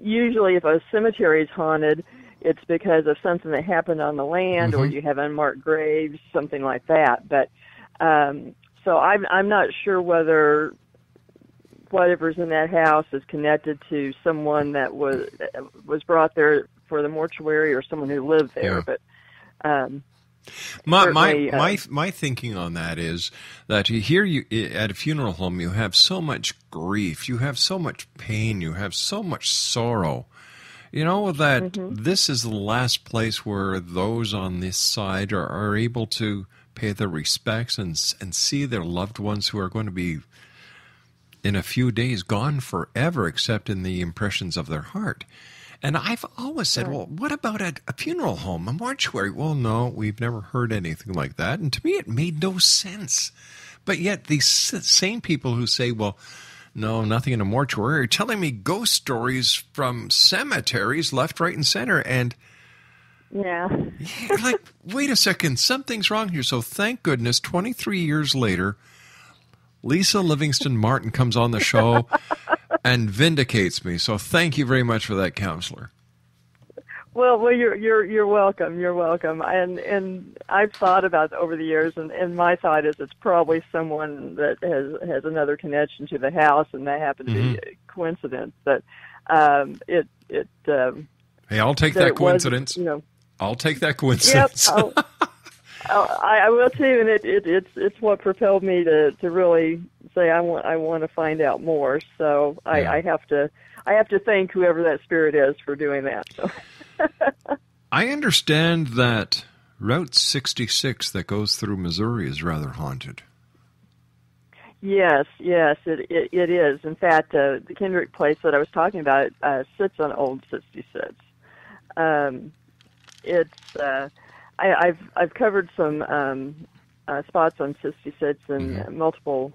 usually if a cemetery is haunted, it's because of something that happened on the land, or you have unmarked graves, something like that. But so I'm not sure whether whatever's in that house is connected to someone that was brought there for the mortuary or someone who lived there. Yeah. But my thinking on that is that you at a funeral home, you have so much grief, you have so much pain, you have so much sorrow. You know that this is the last place where those on this side are able to pay their respects and see their loved ones who are going to be in a few days gone forever, except in the impressions of their heart. And I've always said, well, what about a funeral home, a mortuary? Well, no, we've never heard anything like that. And to me, it made no sense. But yet these same people who say, well, no, nothing in a mortuary, are telling me ghost stories from cemeteries left, right, and center. And yeah, you're like, wait a second, something's wrong here. So thank goodness, 23 years later, Lisa Livingston Martin comes on the show and vindicates me. So thank you very much for that, counselor. Well, you're welcome. You're welcome. And I've thought about it over the years, and my thought is it's probably someone that has another connection to the house, and that happened to be a coincidence. But hey, I'll take that coincidence. I'll take that coincidence. Yep. I will too, and it's what propelled me to really say I want to find out more. So I have to thank whoever that spirit is for doing that. So. I understand that Route 66 that goes through Missouri is rather haunted. Yes, it is. In fact, the Kendrick place that I was talking about sits on Old 66. I've covered some spots on 66 in multiple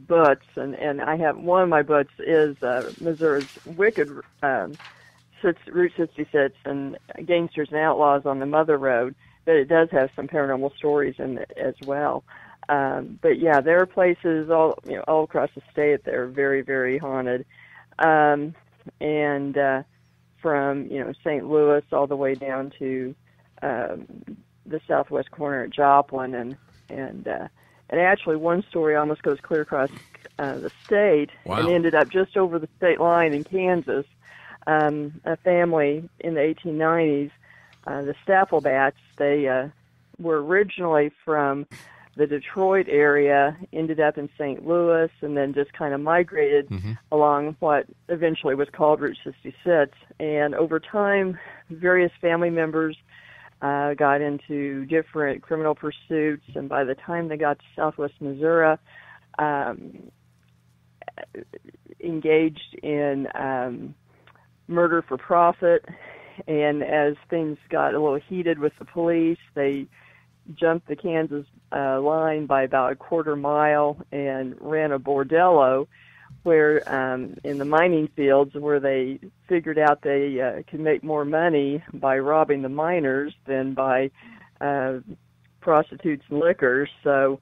books, and I have one of my books is Missouri's Wicked Route 66 and Gangsters and Outlaws on the Mother Road, but it does have some paranormal stories in it as well. But yeah, there are places all across the state that are very, very haunted, and from St. Louis all the way down to the southwest corner at Joplin, and actually one story almost goes clear across the state and ended up just over the state line in Kansas. A family in the 1890s, the Staffelbats, they were originally from the Detroit area, ended up in St. Louis, and then just kind of migrated along what eventually was called Route 66. And over time, various family members got into different criminal pursuits, and by the time they got to southwest Missouri, engaged in murder for profit. And as things got a little heated with the police, they jumped the Kansas line by about a quarter mile and ran a bordello where in the mining fields, where they figured out they could make more money by robbing the miners than by prostitutes and liquor. So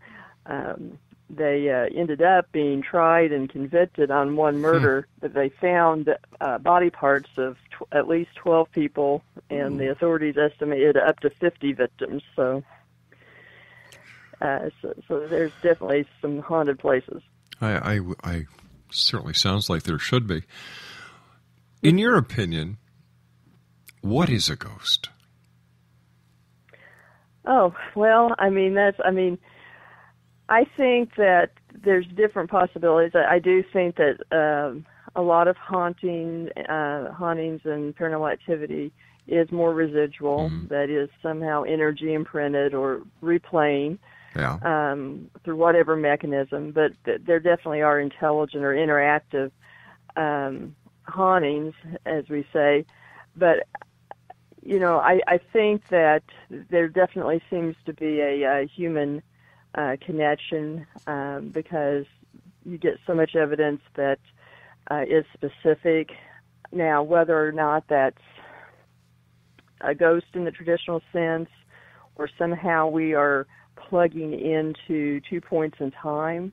they ended up being tried and convicted on one murder, but they found body parts of at least 12 people, and the authorities estimated up to 50 victims. So there's definitely some haunted places. I certainly sounds like there should be. In your opinion, what is a ghost? Oh, well, I think that there's different possibilities. I do think that a lot of hauntings and paranormal activity is more residual, that is somehow energy imprinted or replaying through whatever mechanism. But there definitely are intelligent or interactive hauntings, as we say. But I think that there definitely seems to be a human connection because you get so much evidence that is specific. Now, whether or not that's a ghost in the traditional sense, or somehow we are plugging into 2 points in time,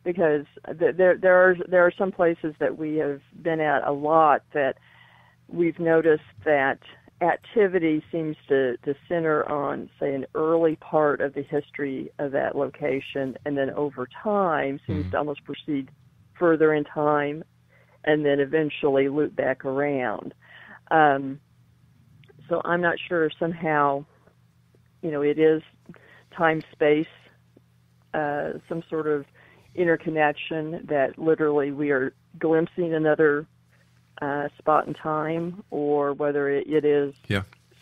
because there are some places that we have been at a lot that we've noticed that activity seems to center on, say, an early part of the history of that location, and then over time seems to almost proceed further in time and then eventually loop back around. So I'm not sure if somehow, it is time-space, some sort of interconnection that literally we are glimpsing another spot in time, or whether it is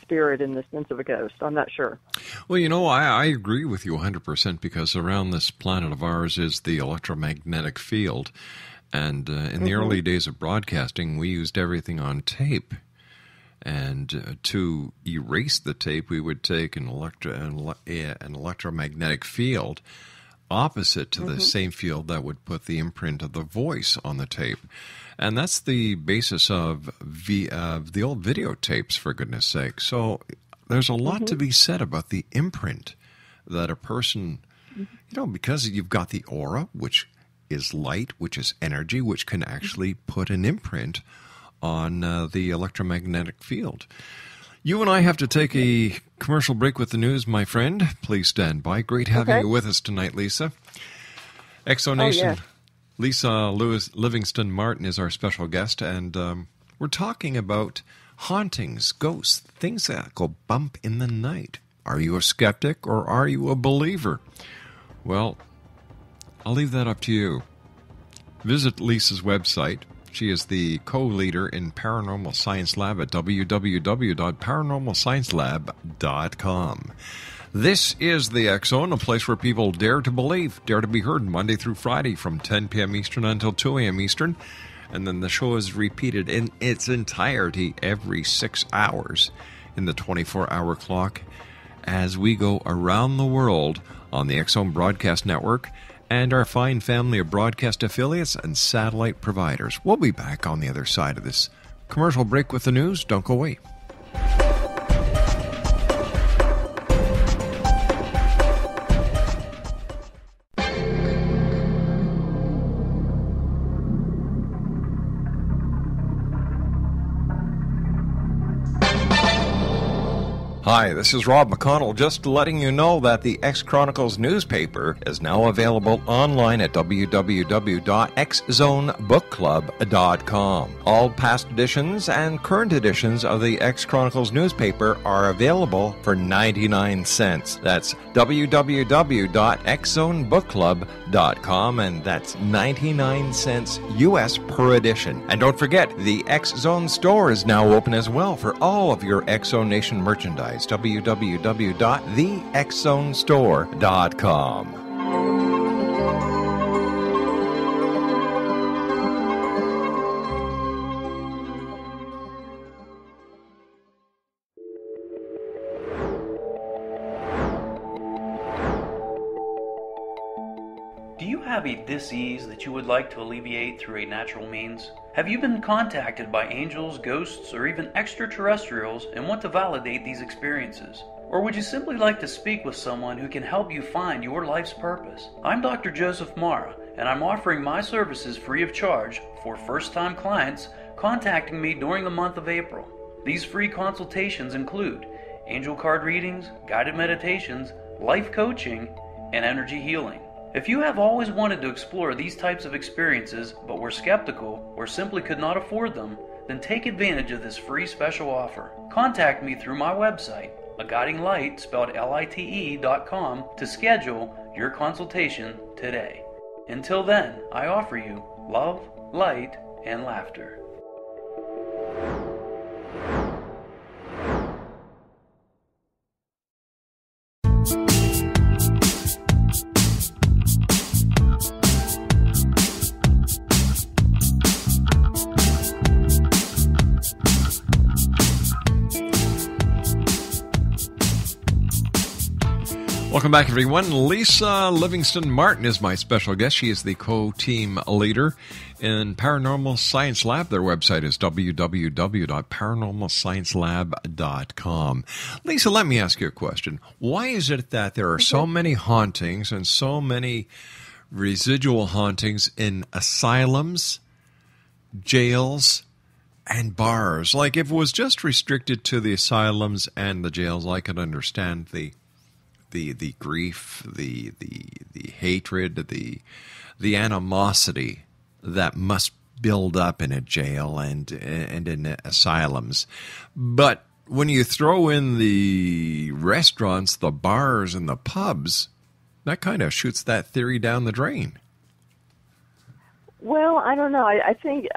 spirit in the sense of a ghost. I'm not sure. Well, I agree with you 100% because around this planet of ours is the electromagnetic field. And in the early days of broadcasting, we used everything on tape. And to erase the tape, we would take an electromagnetic field opposite to the same field that would put the imprint of the voice on the tape. And that's the basis of the old videotapes, for goodness sake. So there's a lot to be said about the imprint that a person, because you've got the aura, which is light, which is energy, which can actually put an imprint on the electromagnetic field. You and I have to take a commercial break with the news, my friend. Please stand by. Great having you with us tonight, Lisa. Exonation. Lisa Livingston Martin is our special guest, and we're talking about hauntings, ghosts, things that go bump in the night. Are you a skeptic or are you a believer? Well, I'll leave that up to you. Visit Lisa's website. She is the co-leader in Paranormal Science Lab at www.paranormalsciencelab.com. This is the X Zone, a place where people dare to believe, dare to be heard Monday through Friday from 10 p.m. Eastern until 2 a.m. Eastern. And then the show is repeated in its entirety every 6 hours in the 24-hour clock as we go around the world on the X Zone Broadcast Network and our fine family of broadcast affiliates and satellite providers. We'll be back on the other side of this commercial break with the news. Don't go away. Hi, this is Rob McConnell, just letting you know that the X Chronicles newspaper is now available online at www.xzonebookclub.com. All past editions and current editions of the X Chronicles newspaper are available for 99 cents. That's www.xzonebookclub.com, and that's 99 cents U.S. per edition. And don't forget, the X Zone store is now open as well for all of your X Zone Nation merchandise. www.thexzonestore.com. Do you have a dis-ease that you would like to alleviate through a natural means? Have you been contacted by angels, ghosts, or even extraterrestrials and want to validate these experiences? Or would you simply like to speak with someone who can help you find your life's purpose? I'm Dr. Joseph Mara, and I'm offering my services free of charge for first-time clients contacting me during the month of April. These free consultations include angel card readings, guided meditations, life coaching, and energy healing. If you have always wanted to explore these types of experiences but were skeptical or simply could not afford them, then take advantage of this free special offer. Contact me through my website, aguidinglight, spelled LITE.com, to schedule your consultation today. Until then, I offer you love, light, and laughter. Welcome back, everyone. Lisa Livingston Martin is my special guest. She is the co-team leader in Paranormal Science Lab. Their website is www.paranormalsciencelab.com. Lisa, let me ask you a question. Why is it that there are so many hauntings and so many residual hauntings in asylums, jails, and bars. Like, if it was just restricted to the asylums and the jails, I could understand the grief, the hatred, the animosity that must build up in a jail and in asylums. But when you throw in the restaurants, the bars, and the pubs, that kind of shoots that theory down the drain. Well, I don't know. I think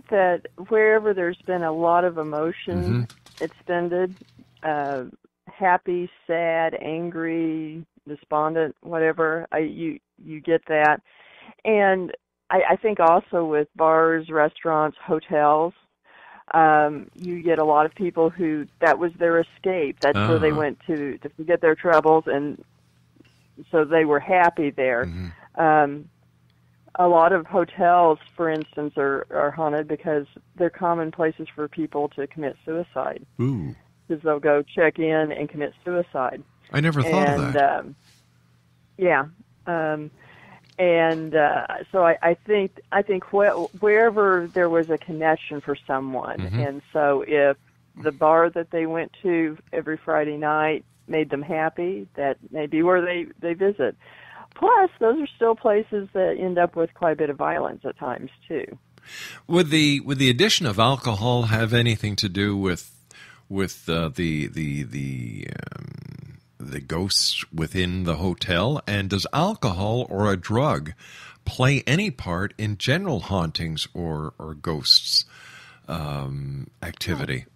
that wherever there's been a lot of emotion expended, happy, sad, angry, despondent, whatever, you get that. And I think also with bars, restaurants, hotels, you get a lot of people who that was their escape. That's where they went to forget their troubles, and so they were happy there. A lot of hotels, for instance, are haunted because they're common places for people to commit suicide. Ooh. Because they'll go check in and commit suicide. I never thought of that. So I think wherever there was a connection for someone, and so if the bar that they went to every Friday night made them happy, that may be where they visit. Plus, those are still places that end up with quite a bit of violence at times too. Would the addition of alcohol have anything to do with the ghosts within the hotel? And does alcohol or a drug play any part in general hauntings or ghosts activity?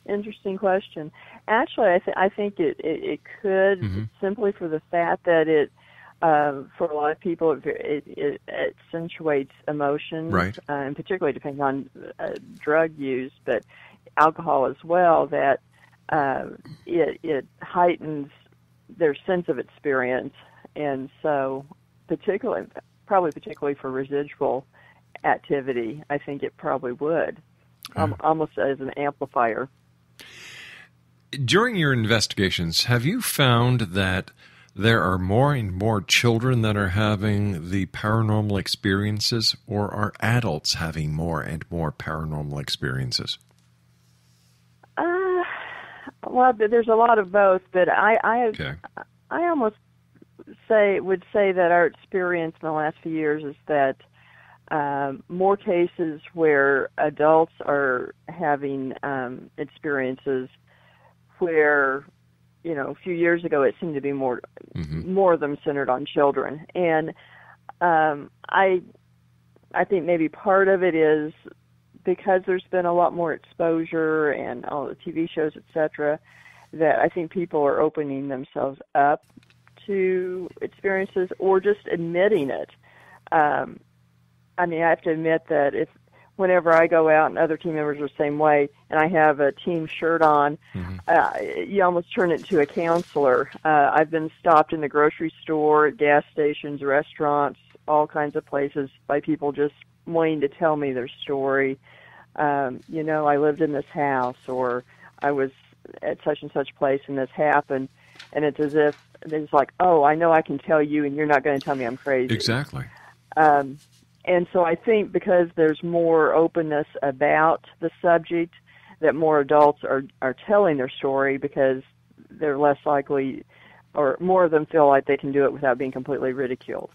Interesting question. Actually, I think it could, simply for the fact that it for a lot of people it accentuates emotions, right? And particularly depending on drug use, but alcohol as well. That it heightens their sense of experience, and so particularly for residual activity, I think it probably would, almost as an amplifier. During your investigations, have you found that there are more and more children that are having the paranormal experiences, or are adults having more and more paranormal experiences? Well, there's a lot of both, but I almost would say that our experience in the last few years is that more cases where adults are having experiences where, a few years ago it seemed to be more of them centered on children. And I think maybe part of it is because there's been a lot more exposure and all the TV shows, etc., that I think people are opening themselves up to experiences or just admitting it. I have to admit that whenever I go out and other team members are the same way, and I have a team shirt on, you almost turn it into a counselor. I've been stopped in the grocery store, at gas stations, restaurants, all kinds of places by people just wanting to tell me their story. I lived in this house, or I was at such and such place and this happened, and it's as if it's like, oh, I know I can tell you and you're not going to tell me I'm crazy. Exactly. And so I think because there's more openness about the subject, that more adults are telling their story because they're less likely, or more of them feel like they can do it without being completely ridiculed.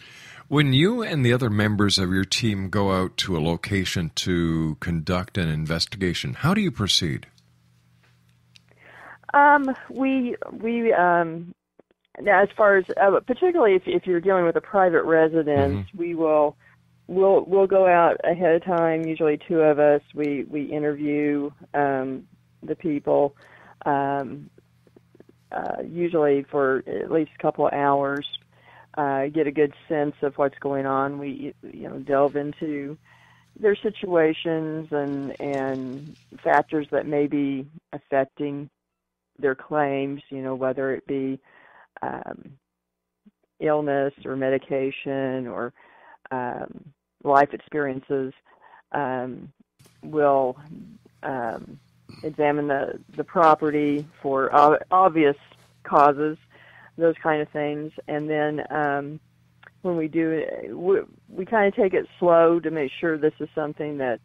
When you and the other members of your team go out to a location to conduct an investigation, how do you proceed? We now, as far as particularly if you're dealing with a private residence, we'll go out ahead of time. Usually, two of us. We interview the people, usually for at least a couple of hours. Get a good sense of what's going on. We delve into their situations and factors that may be affecting their claims, whether it be illness or medication or life experiences. We'll examine the property for obvious causes, those kind of things. And then when we do it, we kind of take it slow to make sure this is something that